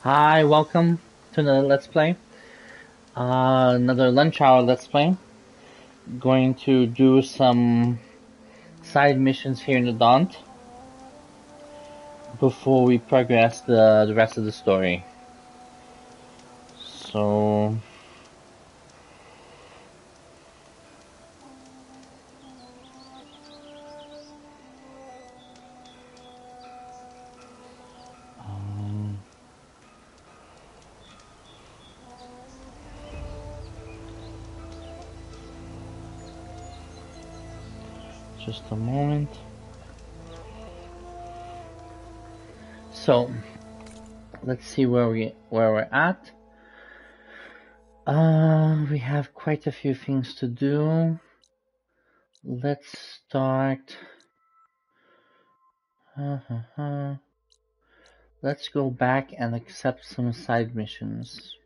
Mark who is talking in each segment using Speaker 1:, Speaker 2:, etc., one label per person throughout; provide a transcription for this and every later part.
Speaker 1: Hi, welcome to another Let's Play. Another lunch hour Let's Play. Going to do some side missions here in the Daunt before we progress the rest of the story. So... just a moment. So, let's see where we're at. We have quite a few things to do. Let's start. Let's go back and accept some side missions.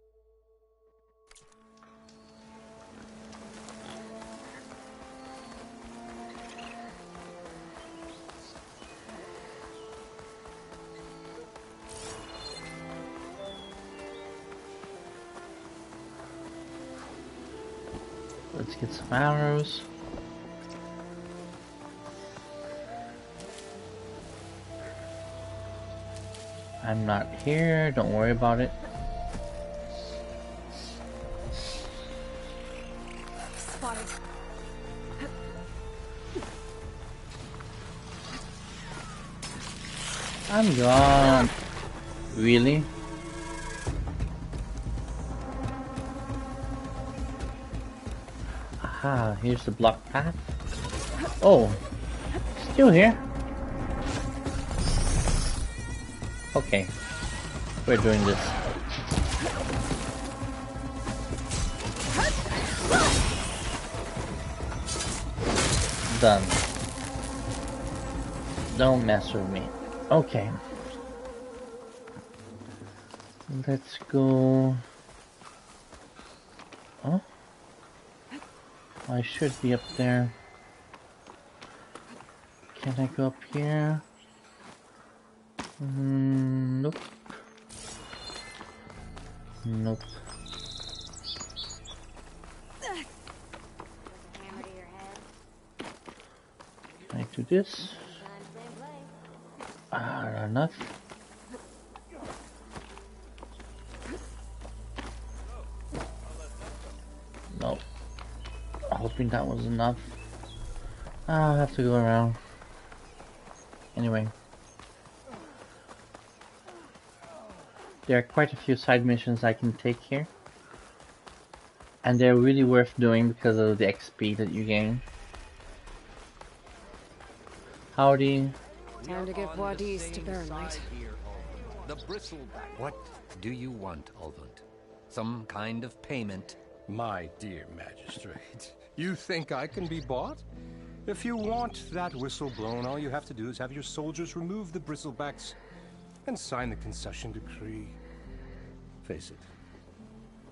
Speaker 1: Let's get some arrows. I'm not here, don't worry about it.
Speaker 2: Spotted.
Speaker 1: I'm gone. Really? Aha, here's the blocked path. Oh, still here. Okay, we're doing this. Done. Don't mess with me. Okay. Let's go. Oh, I should be up there. Can I go up here? Nope. Nope. Can I do this? Enough. Nope. Hoping that was enough. I'll have to go around. Anyway. There are quite a few side missions I can take here. And they're really worth doing because of the XP that you gain. Howdy.
Speaker 2: Time to get Wadis to Baronite.
Speaker 3: The bristleback. What do you want, Ulvund? Some kind of payment?
Speaker 4: My dear magistrate, you think I can be bought? If you want that whistle blown, all you have to do is have your soldiers remove the bristlebacks and sign the concession decree. Face it,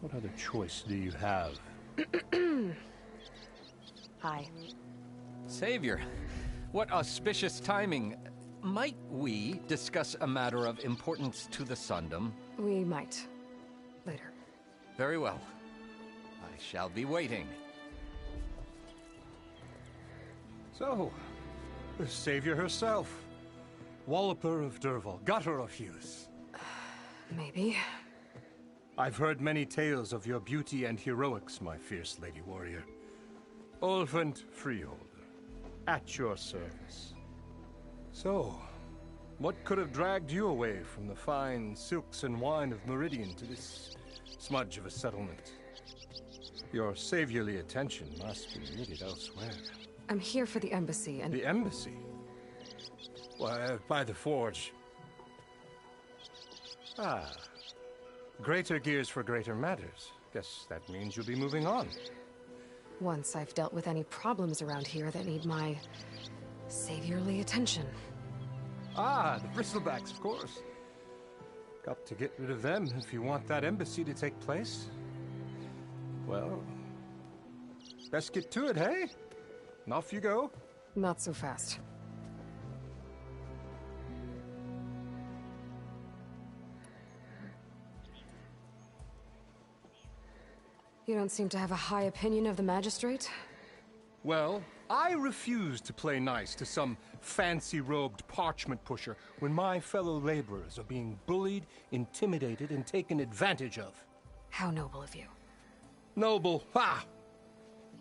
Speaker 4: what other choice do you have?
Speaker 2: Hi.
Speaker 3: Savior, what auspicious timing. Might we discuss a matter of importance to the Sundom?
Speaker 2: We might. Later.
Speaker 3: Very well. I shall be waiting.
Speaker 4: So, the savior herself. Walloper of Derval, gutter of youth.
Speaker 2: Maybe.
Speaker 4: I've heard many tales of your beauty and heroics, my fierce lady warrior. Ulvund Freeholder, at your service. So, what could have dragged you away from the fine silks and wine of Meridian to this smudge of a settlement? Your saviorly attention must be needed elsewhere.
Speaker 2: I'm here for the embassy and...
Speaker 4: The embassy? Why, by the forge. Ah. Greater gears for greater matters. Guess that means you'll be moving on.
Speaker 2: Once I've dealt with any problems around here that need my... saviorly attention.
Speaker 4: Ah, the bristlebacks, of course. Got to get rid of them if you want that embassy to take place. Well, best get to it, hey? And off you go.
Speaker 2: Not so fast. You don't seem to have a high opinion of the magistrate.
Speaker 4: Well, I refuse to play nice to some fancy-robed parchment pusher when my fellow laborers are being bullied, intimidated, and taken advantage of.
Speaker 2: How noble of you.
Speaker 4: Noble, ha!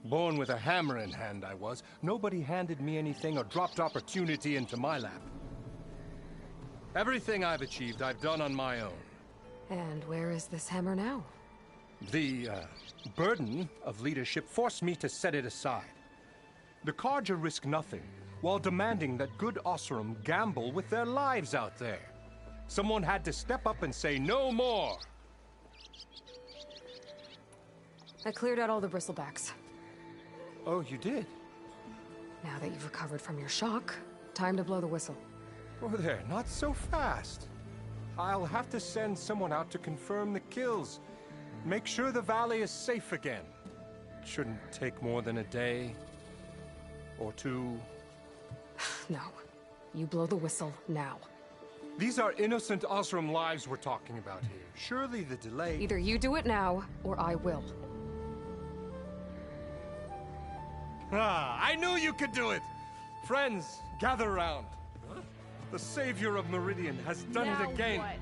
Speaker 4: Born with a hammer in hand, I was. Nobody handed me anything or dropped opportunity into my lap. Everything I've achieved, I've done on my own.
Speaker 2: And where is this hammer now?
Speaker 4: The burden of leadership forced me to set it aside. The Carja risk nothing, while demanding that good Oseram gamble with their lives out there. Someone had to step up and say no more.
Speaker 2: I cleared out all the bristlebacks.
Speaker 4: Oh, you did?
Speaker 2: Now that you've recovered from your shock, time to blow the whistle.
Speaker 4: Oh, there, not so fast. I'll have to send someone out to confirm the kills. Make sure the valley is safe again. Shouldn't take more than a day. Or two.
Speaker 2: No. You blow the whistle now.
Speaker 4: These are innocent Oseram lives we're talking about here. Surely the delay...
Speaker 2: Either you do it now, or I will.
Speaker 4: Ah, I knew you could do it! Friends, gather around. The savior of Meridian has done it again. What?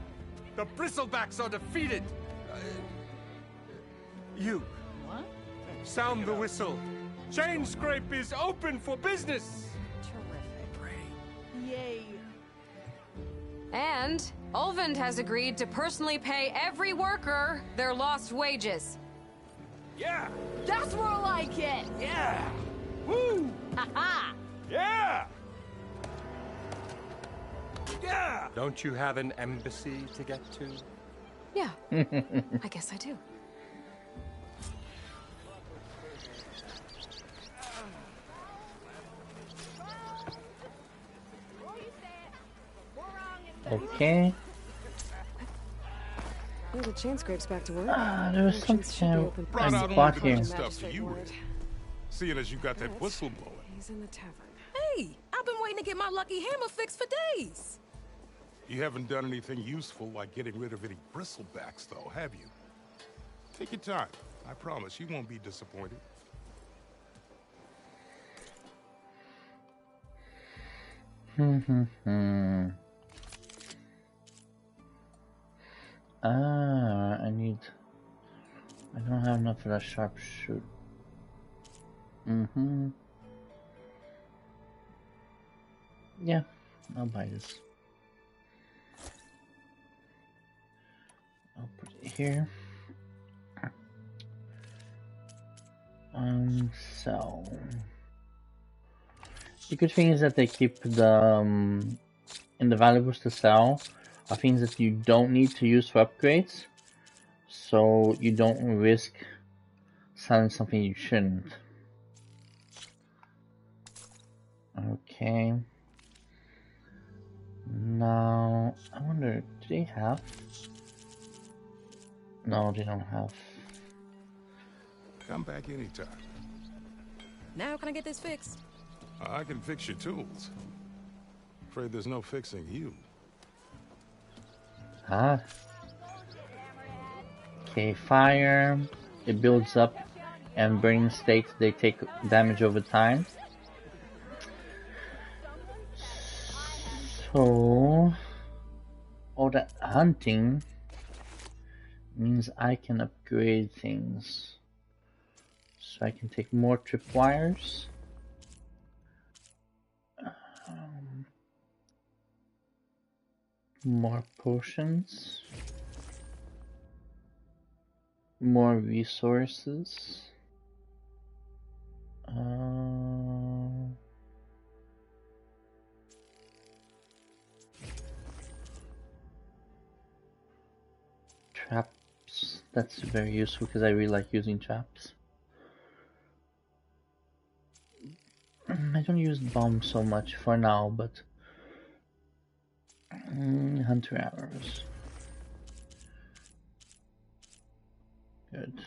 Speaker 4: The Bristlebacks are defeated. You.
Speaker 5: What?
Speaker 4: Sound the whistle. Chainscrape is open for business.
Speaker 5: Terrific. Yay.
Speaker 2: And Ulvund has agreed to personally pay every worker their lost wages.
Speaker 4: Yeah.
Speaker 5: That's more like it.
Speaker 4: Yeah. Woo.
Speaker 5: Ha-ha.
Speaker 4: Yeah. Yeah. Don't you have an embassy to get to?
Speaker 2: Yeah. I guess I do.
Speaker 1: Okay.
Speaker 2: Well, the Chainscrape's back to work.
Speaker 1: There was something I bought here.
Speaker 6: Stuff to you, seeing as you got that whistle blowing.
Speaker 2: He's in the tavern.
Speaker 7: Hey, I've been waiting to get my lucky hammer fixed for days.
Speaker 6: You haven't done anything useful like getting rid of any bristlebacks, though, have you? Take your time. I promise you won't be disappointed.
Speaker 1: I don't have enough for that sharpshoot. Yeah, I'll buy this. I'll put it here. So the good thing is that they keep the in the valuables to sell are things that you don't need to use for upgrades, so you don't risk selling something you shouldn't. Okay. Now I wonder, do they have? No, they don't have.
Speaker 6: Come back anytime.
Speaker 7: Now can I get this fixed?
Speaker 6: I can fix your tools. Afraid there's no fixing you.
Speaker 1: Okay, fire. It builds up, and burning states, they take damage over time. So, all that hunting means I can upgrade things. So I can take more tripwires. More potions. More resources. Traps. That's very useful because I really like using traps. I don't use bombs so much for now, but hunter arrows. Good.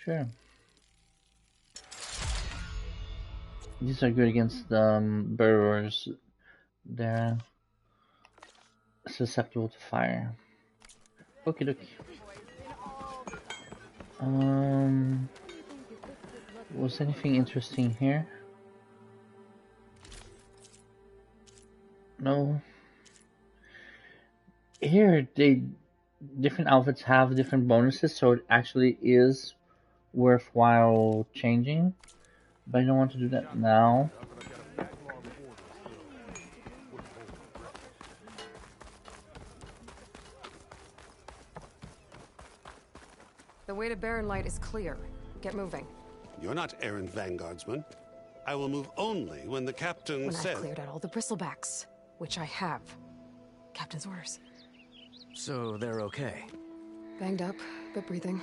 Speaker 1: Sure. These are good against the burrowers. They're susceptible to fire. Okie dokie. Was anything interesting here? No. Here, different outfits have different bonuses, so it actually is worthwhile changing. But I don't want to do that now.
Speaker 2: The way to Barren Light is clear. Get moving.
Speaker 8: You're not errant vanguardsman. I will move only when the captain
Speaker 2: When
Speaker 8: says...
Speaker 2: I've cleared out all the bristlebacks, which I have. Captain's orders.
Speaker 9: So they're okay?
Speaker 2: Banged up, but breathing.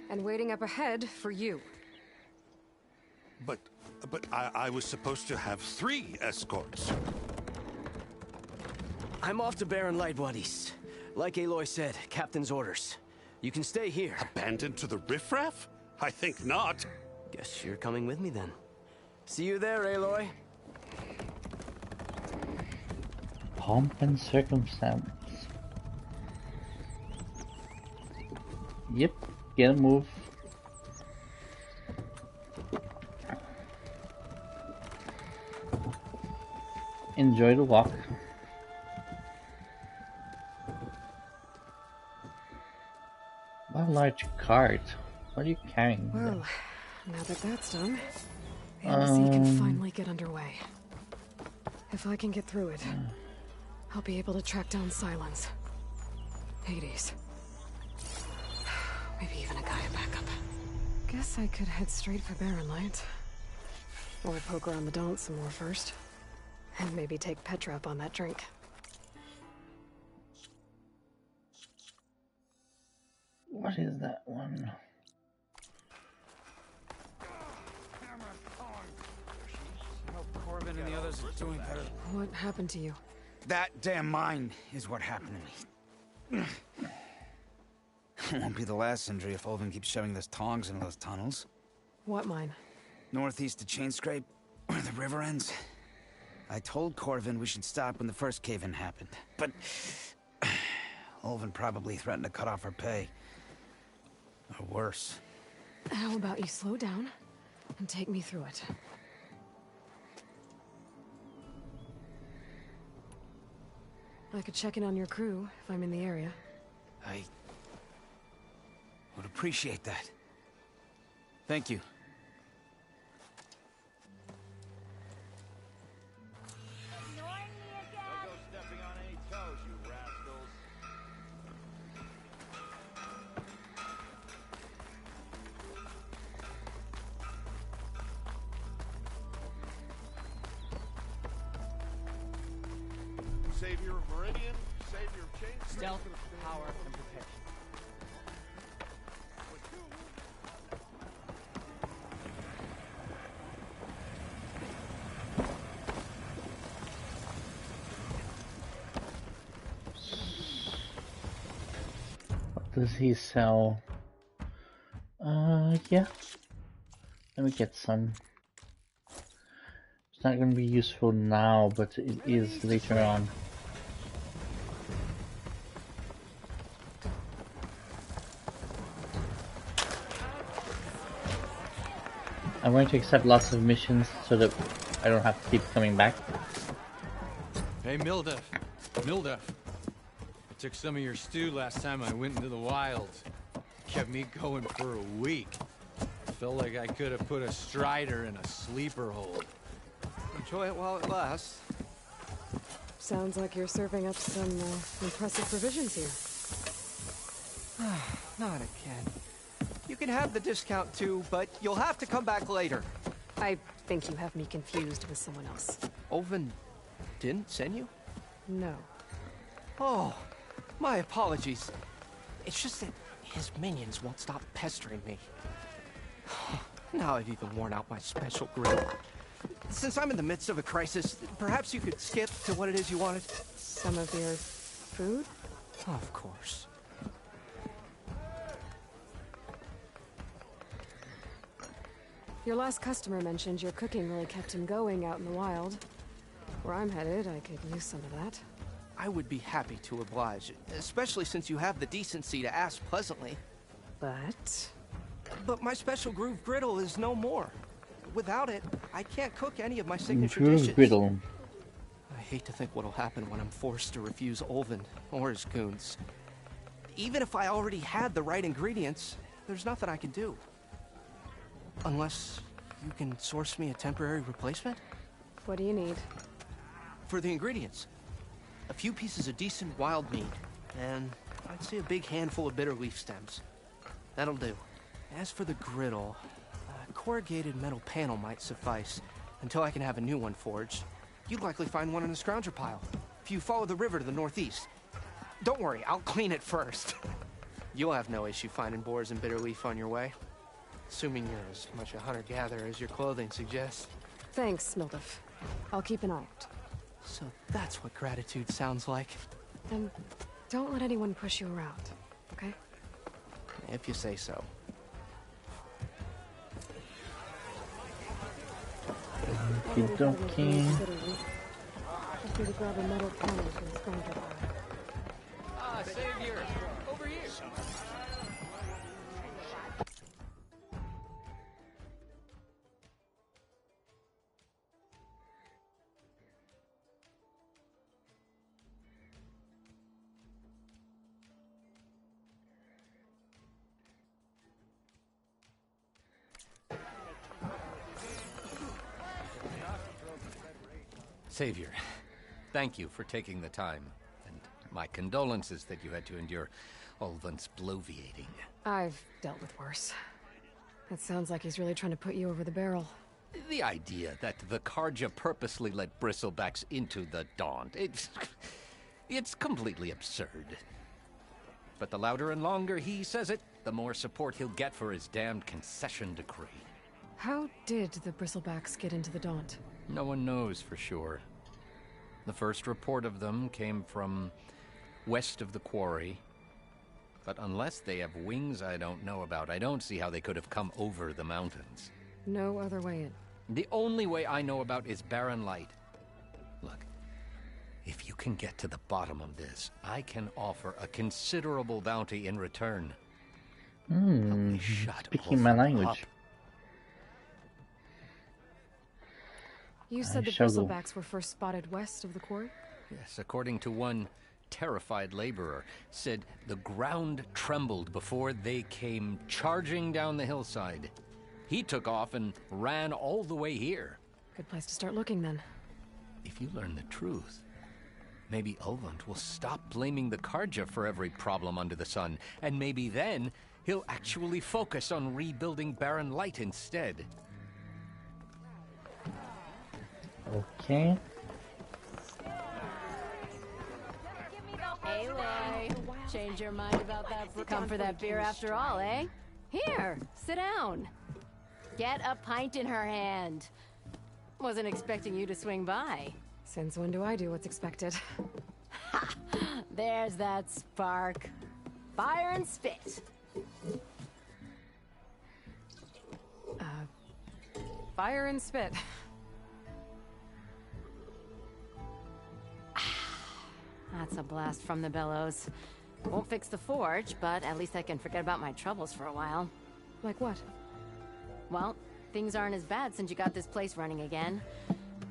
Speaker 2: And waiting up ahead for you.
Speaker 8: But I was supposed to have 3 escorts.
Speaker 9: I'm off to Barren Light, Wadis. Like Aloy said, Captain's orders. You can stay here.
Speaker 8: Abandoned to the riffraff? I think not.
Speaker 9: Guess you're coming with me then. See you there, Aloy.
Speaker 1: Pomp and circumstance. Yep, get a move. Enjoy the walk. What a large cart. What are you carrying?
Speaker 2: Well, now that that's done, the embassy can finally get underway. If I can get through it, I'll be able to track down Silence. Hades. Maybe even a Gaia backup. Guess I could head straight for Barren Light. Or poke around the Daunt some more first. And maybe take Petra up on that drink.
Speaker 1: What is that one?
Speaker 10: Corbin and the others are doing better.
Speaker 2: What happened to you?
Speaker 10: That damn mine is what happened to me. It won't be the last injury if Ulvin keeps shoving those tongs into those tunnels.
Speaker 2: What mine?
Speaker 10: Northeast of Chainscrape, where the river ends. I told Corvin we should stop when the first cave-in happened, but Ulvin probably threatened to cut off our pay. Or worse.
Speaker 2: How about you slow down and take me through it? I could check in on your crew if I'm in the area.
Speaker 10: I would appreciate that. Thank you.
Speaker 11: Savior of Meridian, Savior of Chain.
Speaker 12: Stealth, power, and protection.
Speaker 1: What does he sell? Yeah. Let me get some. It's not going to be useful now, but it is later on. I'm going to accept lots of missions so that I don't have to keep coming back.
Speaker 13: Hey, Mildef. Mildef. I took some of your stew last time I went into the wilds. Kept me going for a week. Felt like I could have put a strider in a sleeper hold.
Speaker 3: Enjoy it while it lasts.
Speaker 2: Sounds like you're serving up some impressive provisions here.
Speaker 3: Not again. You can have the discount too, but you'll have to come back later.
Speaker 2: I think you have me confused with someone else.
Speaker 3: Ulvin didn't send you?
Speaker 2: No.
Speaker 3: Oh, my apologies. It's just that his minions won't stop pestering me. Now I've even worn out my special grill. Since I'm in the midst of a crisis, perhaps you could skip to what it is you wanted?
Speaker 2: Some of your food?
Speaker 3: Of course.
Speaker 2: Your last customer mentioned your cooking really kept him going out in the wild. Where I'm headed, I could use some of that.
Speaker 3: I would be happy to oblige, especially since you have the decency to ask pleasantly.
Speaker 2: But
Speaker 3: my special groove griddle is no more. Without it, I can't cook any of my signature
Speaker 1: Groove
Speaker 3: dishes.
Speaker 1: griddle.
Speaker 3: I hate to think what'll happen when I'm forced to refuse Olvin or his goons. Even if I already had the right ingredients, there's nothing I can do. Unless you can source me a temporary replacement?
Speaker 2: what do you need?
Speaker 3: For the ingredients, a few pieces of decent wild meat, and I'd say a big handful of bitter leaf stems. That'll do. As for the griddle, a corrugated metal panel might suffice until I can have a new one forged. You'd likely find one in the scrounger pile if you follow the river to the northeast. Don't worry, I'll clean it first. You'll have no issue finding boars and bitter leaf on your way. Assuming you're as much a hunter-gatherer as your clothing suggests.
Speaker 2: Thanks, Mildef. I'll keep an eye out.
Speaker 3: So that's what gratitude sounds like.
Speaker 2: And don't let anyone push you around, okay?
Speaker 3: If you say so.
Speaker 1: Okie-dokie.
Speaker 2: Just need to grab a metal panel from the scrounger pile.
Speaker 3: Ah, Savior! Over here!
Speaker 14: Savior, thank you for taking the time, and my condolences that you had to endure Olvin's bloviating.
Speaker 2: I've dealt with worse. It sounds like he's really trying to put you over the barrel.
Speaker 14: The idea that the Carja purposely let bristlebacks into the Daunt, it's completely absurd. But the louder and longer he says it, the more support he'll get for his damned concession decree.
Speaker 2: How did the Bristlebacks get into the Daunt?
Speaker 14: No one knows for sure. The first report of them came from west of the quarry. But unless they have wings I don't know about, I don't see how they could have come over the mountains.
Speaker 2: No other way in.
Speaker 14: The only way I know about is Barren Light. Look, if you can get to the bottom of this, I can offer a considerable bounty in return. Help me shut
Speaker 1: Speaking my language.
Speaker 14: up.
Speaker 2: You said the
Speaker 1: struggle.
Speaker 2: Bristlebacks were first spotted west of the quarry?
Speaker 14: Yes, according to one terrified laborer, said the ground trembled before they came charging down the hillside. He took off and ran all the way here.
Speaker 2: Good place to start looking, then.
Speaker 14: If you learn the truth, maybe Ulvund will stop blaming the Carja for every problem under the sun, and maybe then he'll actually focus on rebuilding Barren Light instead.
Speaker 1: Okay.
Speaker 5: Hey, Lay. Change your mind about that? Come for that beer after all, eh? Here, sit down. Get a pint in her hand. Wasn't expecting you to swing by.
Speaker 2: Since when do I do what's expected?
Speaker 5: Ha! There's that spark. Fire and spit.
Speaker 2: Fire and spit.
Speaker 5: That's a blast from the bellows. Won't fix the forge, but at least I can forget about my troubles for a while.
Speaker 2: Like what?
Speaker 5: Well, things aren't as bad since you got this place running again.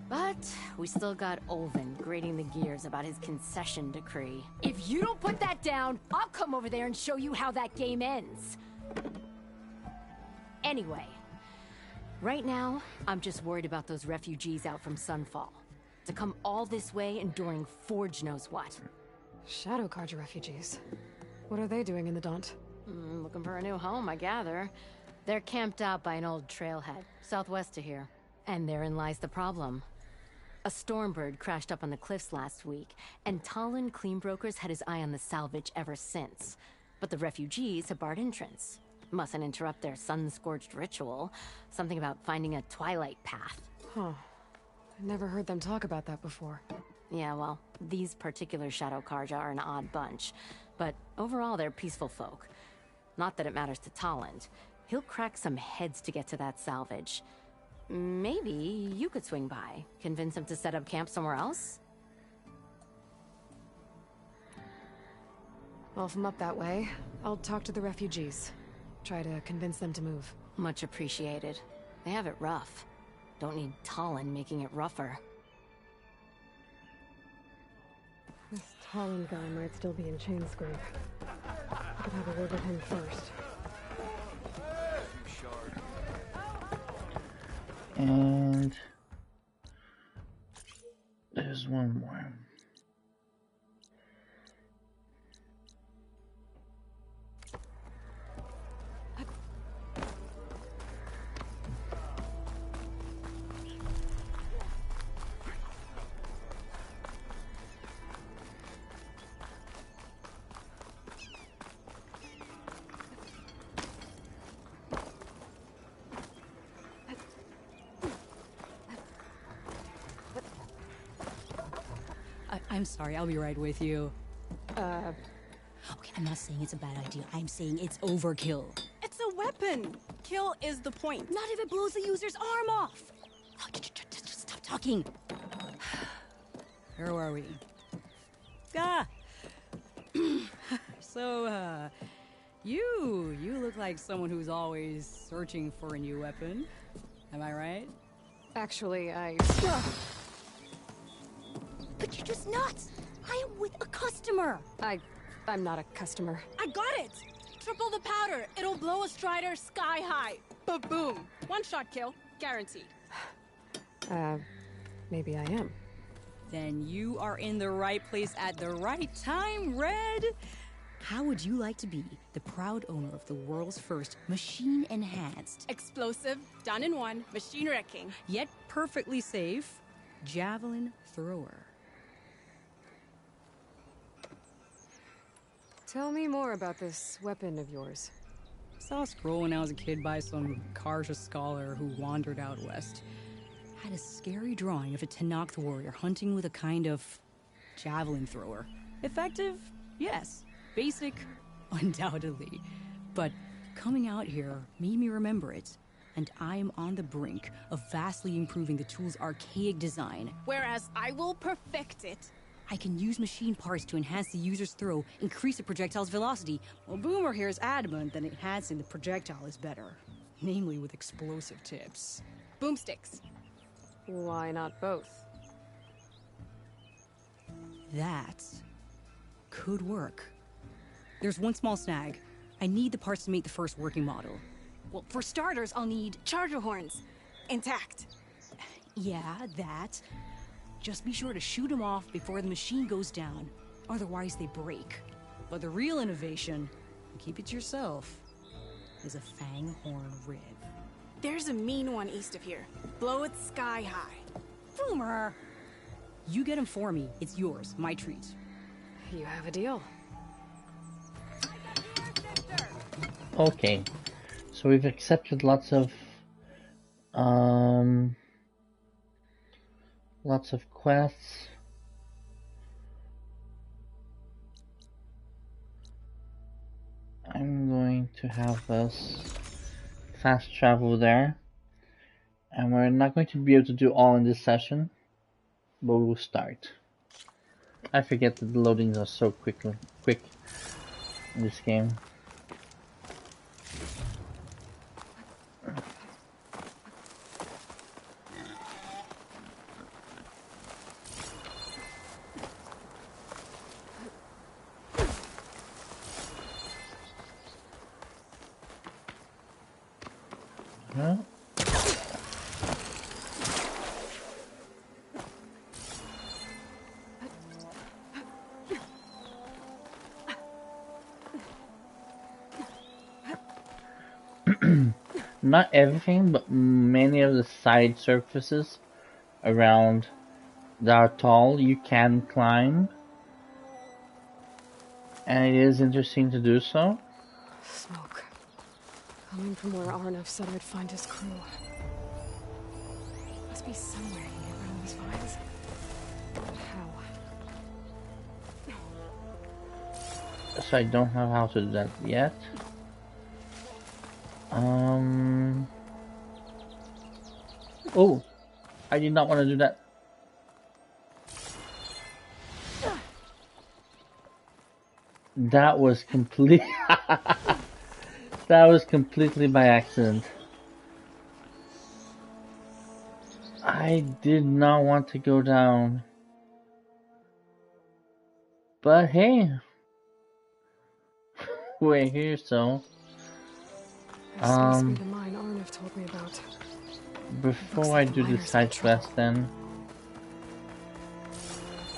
Speaker 5: But we still got Olvin grating the gears about his concession decree. If you don't put that down, I'll come over there and show you how that game ends. Anyway, right now, I'm just worried about those refugees out from Sunfall. To come all this way enduring Forge knows what.
Speaker 2: Shadow Carja refugees. What are they doing in the Daunt?
Speaker 5: Looking for a new home, I gather. They're camped out by an old trailhead, southwest of here. And therein lies the problem. A Stormbird crashed up on the cliffs last week, and Talon Cleanbrokers had his eye on the salvage ever since. But the refugees have barred entrance. Mustn't interrupt their sun-scorched ritual. Something about finding a twilight path.
Speaker 2: Huh. I never heard them talk about that before.
Speaker 5: Yeah, well, these particular Shadow Carja are an odd bunch. But overall, they're peaceful folk. Not that it matters to Talon. He'll crack some heads to get to that salvage. Maybe you could swing by, convince him to set up camp somewhere else?
Speaker 2: Well, if I'm up that way, I'll talk to the refugees. Try to convince them to move.
Speaker 5: Much appreciated. They have it rough. Don't need Talon making it rougher.
Speaker 2: This Talon guy might still be in Chainscrape. I could have a word with him first.
Speaker 1: And there's one more.
Speaker 15: I'm sorry, I'll be right with you.
Speaker 16: Okay, I'm not saying it's a bad idea. I'm saying it's overkill.
Speaker 17: It's a weapon. Kill is the point.
Speaker 16: Not if it blows the user's arm off. Oh, just stop talking.
Speaker 15: Where were we? So, you look like someone who's always searching for a new weapon. Am I right?
Speaker 2: Actually,
Speaker 16: But you're just nuts! I am with a customer!
Speaker 2: I'm not a customer.
Speaker 17: I got it! Triple the powder. It'll blow a Strider sky high. Ba-boom. One-shot kill. Guaranteed.
Speaker 2: Maybe I am.
Speaker 15: Then you are in the right place at the right time, Red!
Speaker 16: How would you like to be the proud owner of the world's first machine-enhanced...
Speaker 17: Explosive, done in one, machine wrecking.
Speaker 15: Yet perfectly safe, javelin thrower.
Speaker 2: Tell me more about this weapon of yours.
Speaker 15: Saw a scroll when I was a kid by some Karja scholar who wandered out west. Had a scary drawing of a Tenakth warrior hunting with a kind of javelin thrower. Effective? Yes. Basic? Undoubtedly. But coming out here made me remember it. And I am on the brink of vastly improving the tool's archaic design.
Speaker 17: Whereas I will perfect it.
Speaker 16: I can use machine parts to enhance the user's throw, increase the projectile's velocity.
Speaker 15: Well, Boomer here is adamant that enhancing the projectile is better. Namely with explosive tips.
Speaker 17: Boomsticks.
Speaker 2: Why not both?
Speaker 15: That could work. There's one small snag. I need the parts to make the first working model.
Speaker 17: Well, for starters, I'll need charger horns. Intact.
Speaker 16: Yeah, that. Just be sure to shoot them off before the machine goes down. Otherwise, they break.
Speaker 15: But the real innovation, keep it to yourself, is a Fanghorn rib.
Speaker 17: There's a mean one east of here. Blow it sky high.
Speaker 15: Boomer! You get him for me. It's yours. My treat.
Speaker 2: You have a deal.
Speaker 1: Okay. So we've accepted lots of quests. I'm going to have us fast travel there, and we're not going to be able to do all in this session, but we'll start. I forget that the loadings are so quick in this game. Huh? Not everything, but many of the side surfaces around the atoll you can climb, and it is interesting to do so.
Speaker 2: Smoke. Coming from where Arnav said I'd find his crew. Must be somewhere he can get around these vines. How?
Speaker 1: So I don't know how to do that yet. Oh, I did not want to do that. That was complete. That was completely by accident. I did not want to go down. But hey, we're here, so.
Speaker 2: This must be the mine Arnav told me about.
Speaker 1: Before I do the side quest, then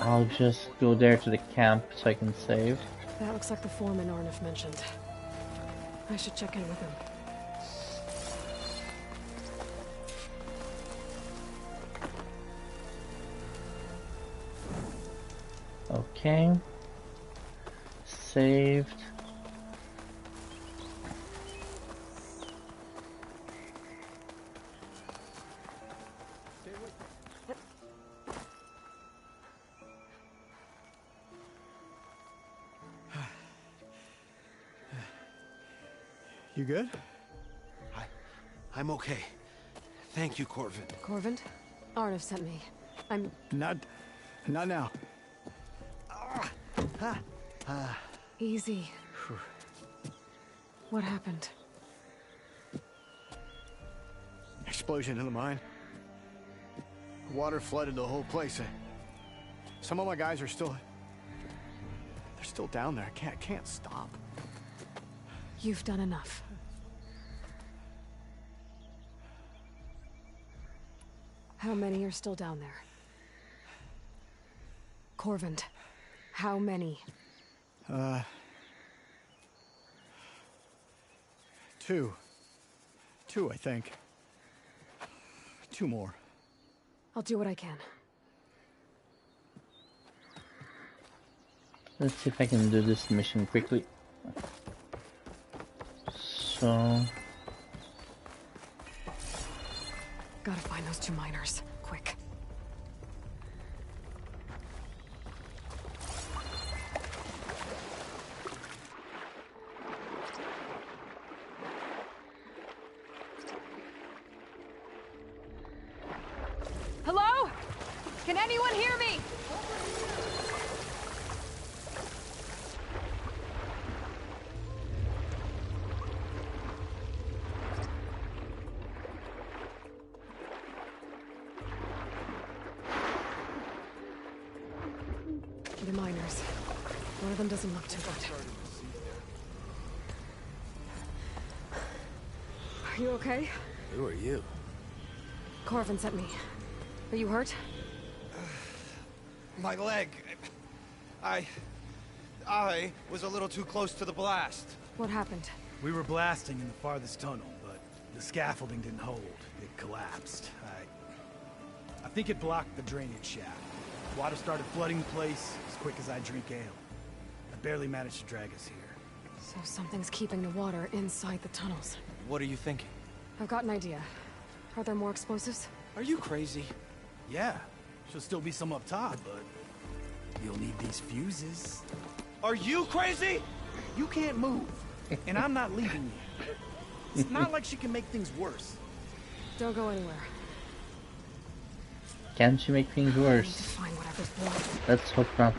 Speaker 1: I'll just go there to the camp so I can save.
Speaker 2: That looks like the foreman Arnav mentioned. I should check in with him.
Speaker 1: Okay. Saved.
Speaker 18: You good?
Speaker 9: I'm okay. Thank you, Corvin.
Speaker 2: Corvin? Arnav sent me. I'm...
Speaker 18: Not now.
Speaker 2: Easy. What happened?
Speaker 18: Explosion in the mine. Water flooded the whole place. Some of my guys are still... They're still down there. Can't stop.
Speaker 2: You've done enough. How many are still down there? Corvin, how many?
Speaker 18: Two. Two, I think. Two more.
Speaker 2: I'll do what I can.
Speaker 1: Let's see if I can do this mission quickly. So...
Speaker 2: Gotta find those two miners. Quick.
Speaker 17: Hello? Can anyone hear me?
Speaker 2: The miners. One of them doesn't look too good. Are you okay?
Speaker 9: Who are you?
Speaker 2: Corvin sent me. Are you hurt?
Speaker 3: My leg. I was a little too close to the blast.
Speaker 2: What happened?
Speaker 19: We were blasting in the farthest tunnel, but the scaffolding didn't hold. It collapsed. I think it blocked the drainage shaft. Water started flooding the place as quick as I drink ale. I barely managed to drag us here.
Speaker 2: So something's keeping the water inside the tunnels.
Speaker 3: What are you thinking?
Speaker 2: I've got an idea. Are there more explosives?
Speaker 3: Are you crazy?
Speaker 19: Yeah, should still be some up top, but you'll need these fuses.
Speaker 3: Are you crazy?
Speaker 19: You can't move, and I'm not leaving you. It's not like she can make things worse.
Speaker 2: Don't go anywhere.
Speaker 1: Can she make things worse?
Speaker 2: To find whatever's blood.
Speaker 1: Let's hope not.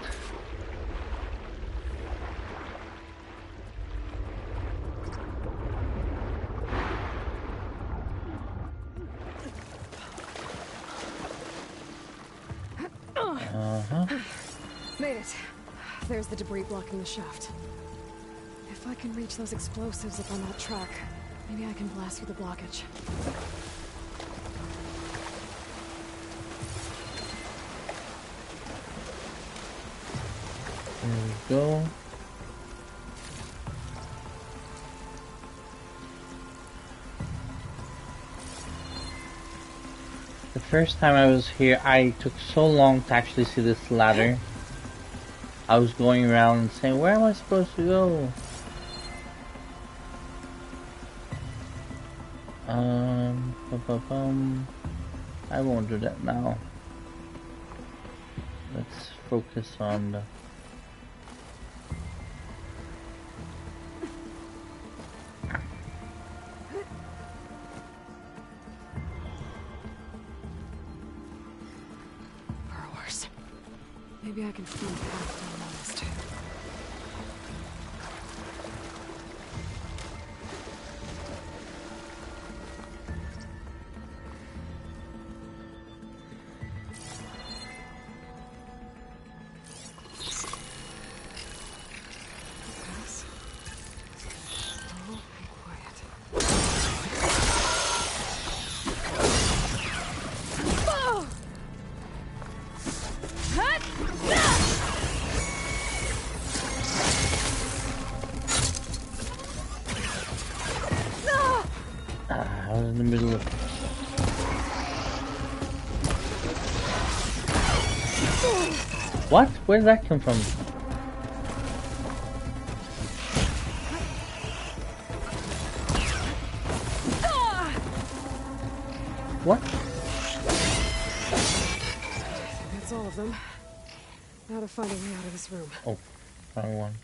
Speaker 2: Made it. There's the debris blocking the shaft. If I can reach those explosives up on that track, maybe I can blast through the blockage.
Speaker 1: There we go. The first time I was here, I took so long to actually see this ladder. I was going around and saying, where am I supposed to go? I won't do that now. Let's focus on the...
Speaker 2: Maybe I can find a path down honest.
Speaker 1: I was in the middle of... What? Where did that come from? What?
Speaker 2: That's all of them. Now to find a way out of this room.
Speaker 1: Oh, wrong one.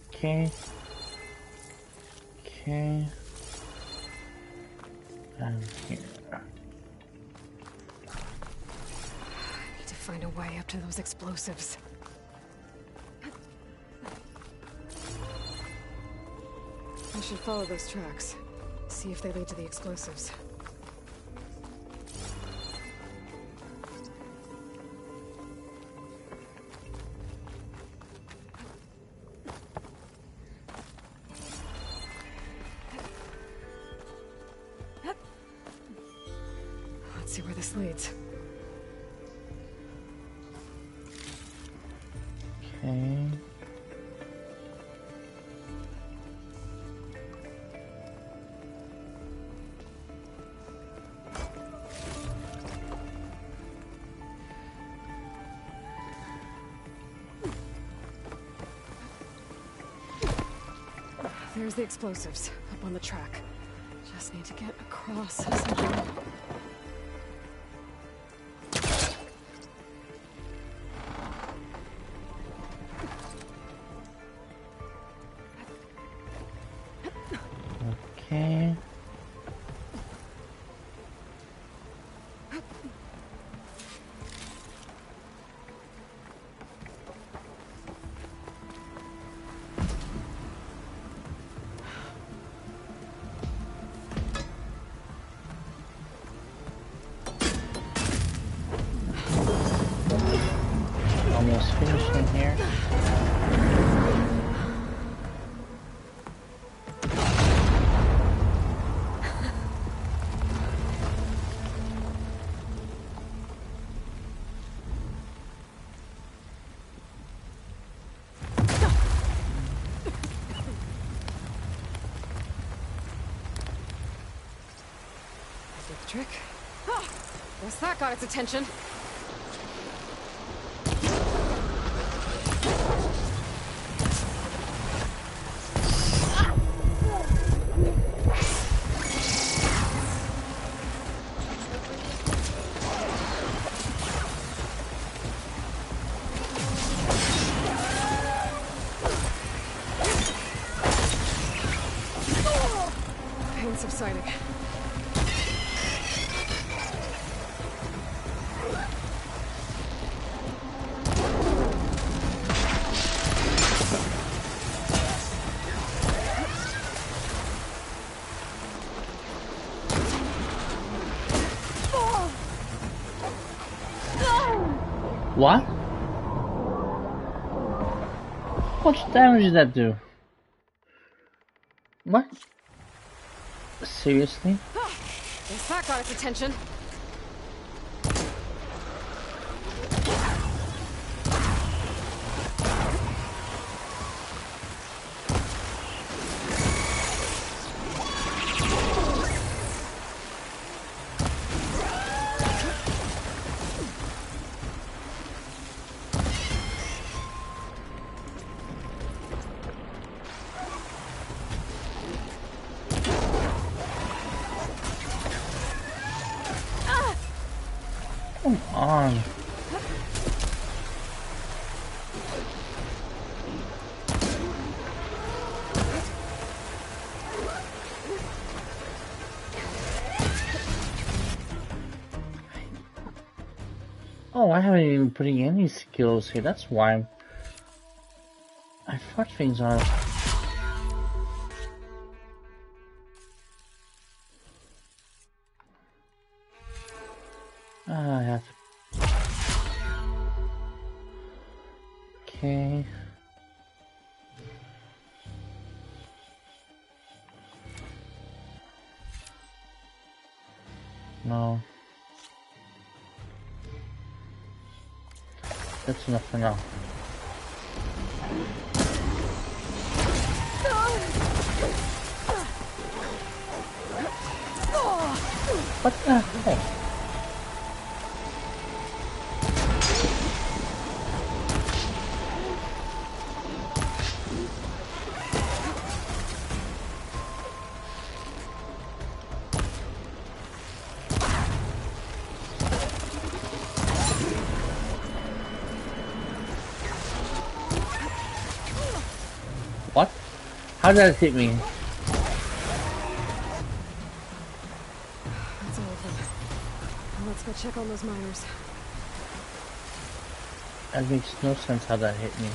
Speaker 1: Okay. Okay. And here.
Speaker 2: I need to find a way up to those explosives. I should follow those tracks. See if they lead to the explosives. Let's see where this leads.
Speaker 1: Okay.
Speaker 2: There's the explosives, up on the track. Just need to get across somehow.
Speaker 1: Okay. Almost finishing here.
Speaker 2: Trick. Oh, guess that got its attention. Pain subsiding.
Speaker 1: What? What damage did that do? What? Seriously?
Speaker 2: Guess that got its attention.
Speaker 1: Oh, I haven't even putting any skills here. That's why I thought things are. I have to. Okay. No. That's enough for now. What the heck? What? How did that hit me?
Speaker 2: That's all of them. Now let's go check on those miners.
Speaker 1: That makes no sense how that hit me.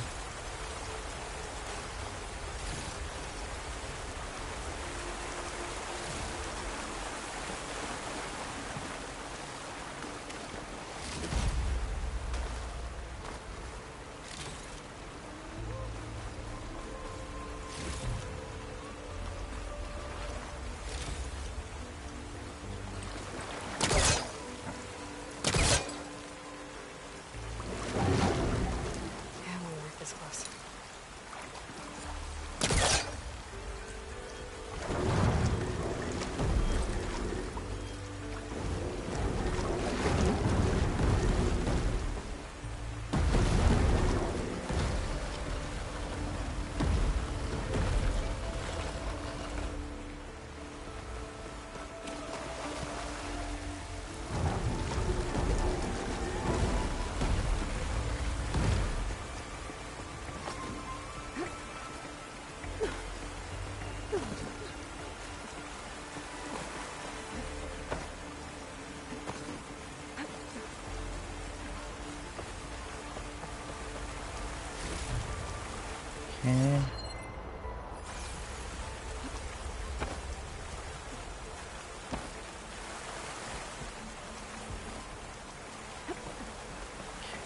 Speaker 1: Okay.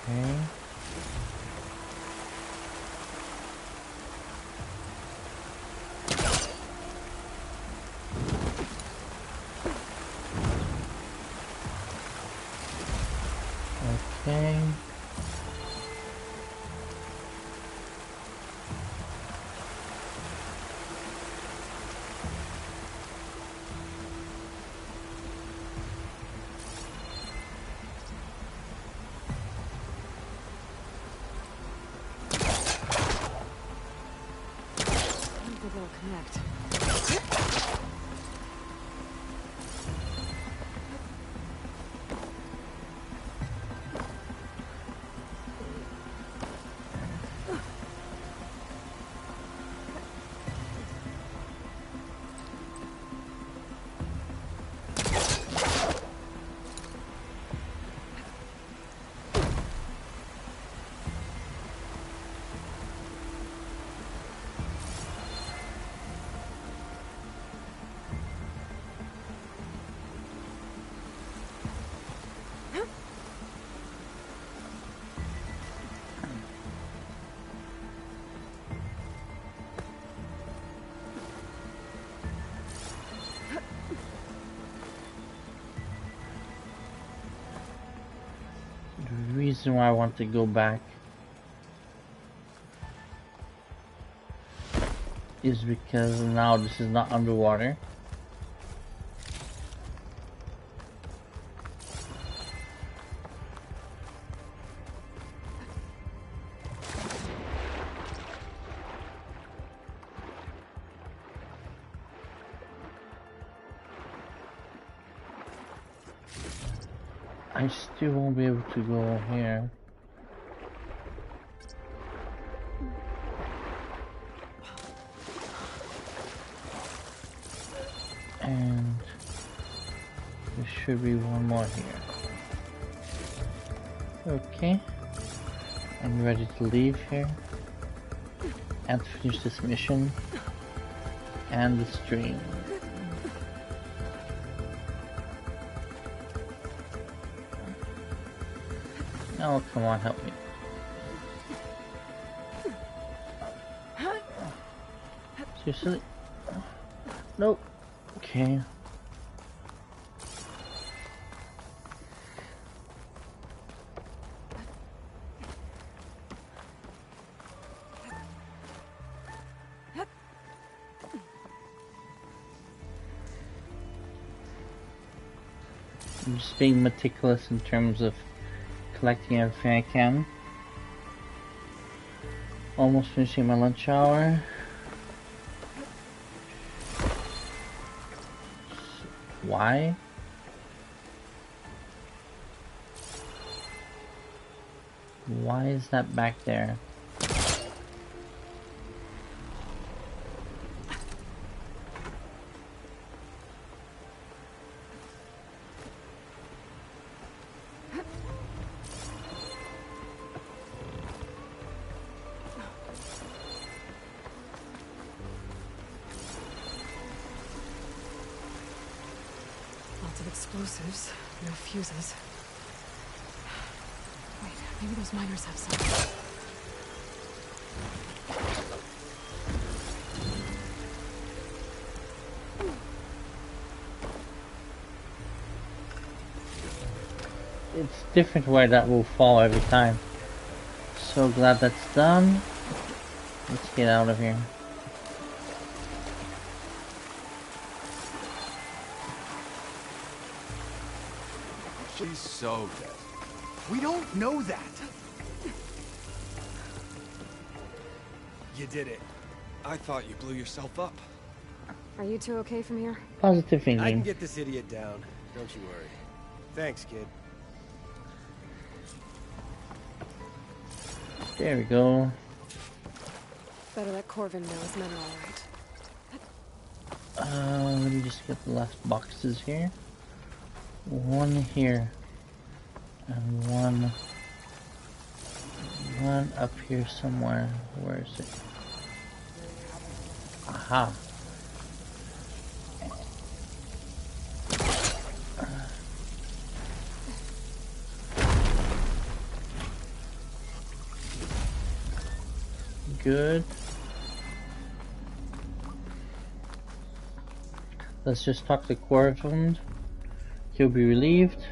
Speaker 1: Okay. Okay.
Speaker 2: They'll connect.
Speaker 1: The reason why I want to go back is because now this is not underwater. I still won't be able to go here. And there should be one more here. Okay. I'm ready to leave here and finish this mission and the stream. Oh, come on, help me. Seriously? Nope. Okay. I'm just being meticulous in terms of collecting everything I can. Almost finishing my lunch hour. Why? Why is that back there?
Speaker 2: Explosives, no fuses. Wait, maybe those miners have some.
Speaker 1: It's different where that will fall every time. So glad that's done. Let's get out of here.
Speaker 18: She's so dead. We don't know that. You did it. I thought you blew yourself up.
Speaker 2: Are you two okay from here?
Speaker 1: Positive thinking.
Speaker 20: I can get this idiot down. Don't you worry. Thanks, kid.
Speaker 1: There we go.
Speaker 2: Better let Corvin know his men are alright.
Speaker 1: Let me just get the last boxes here. One here. And one up here somewhere. Where is it? Aha. Good. Let's just talk to Corvin. He'll be relieved.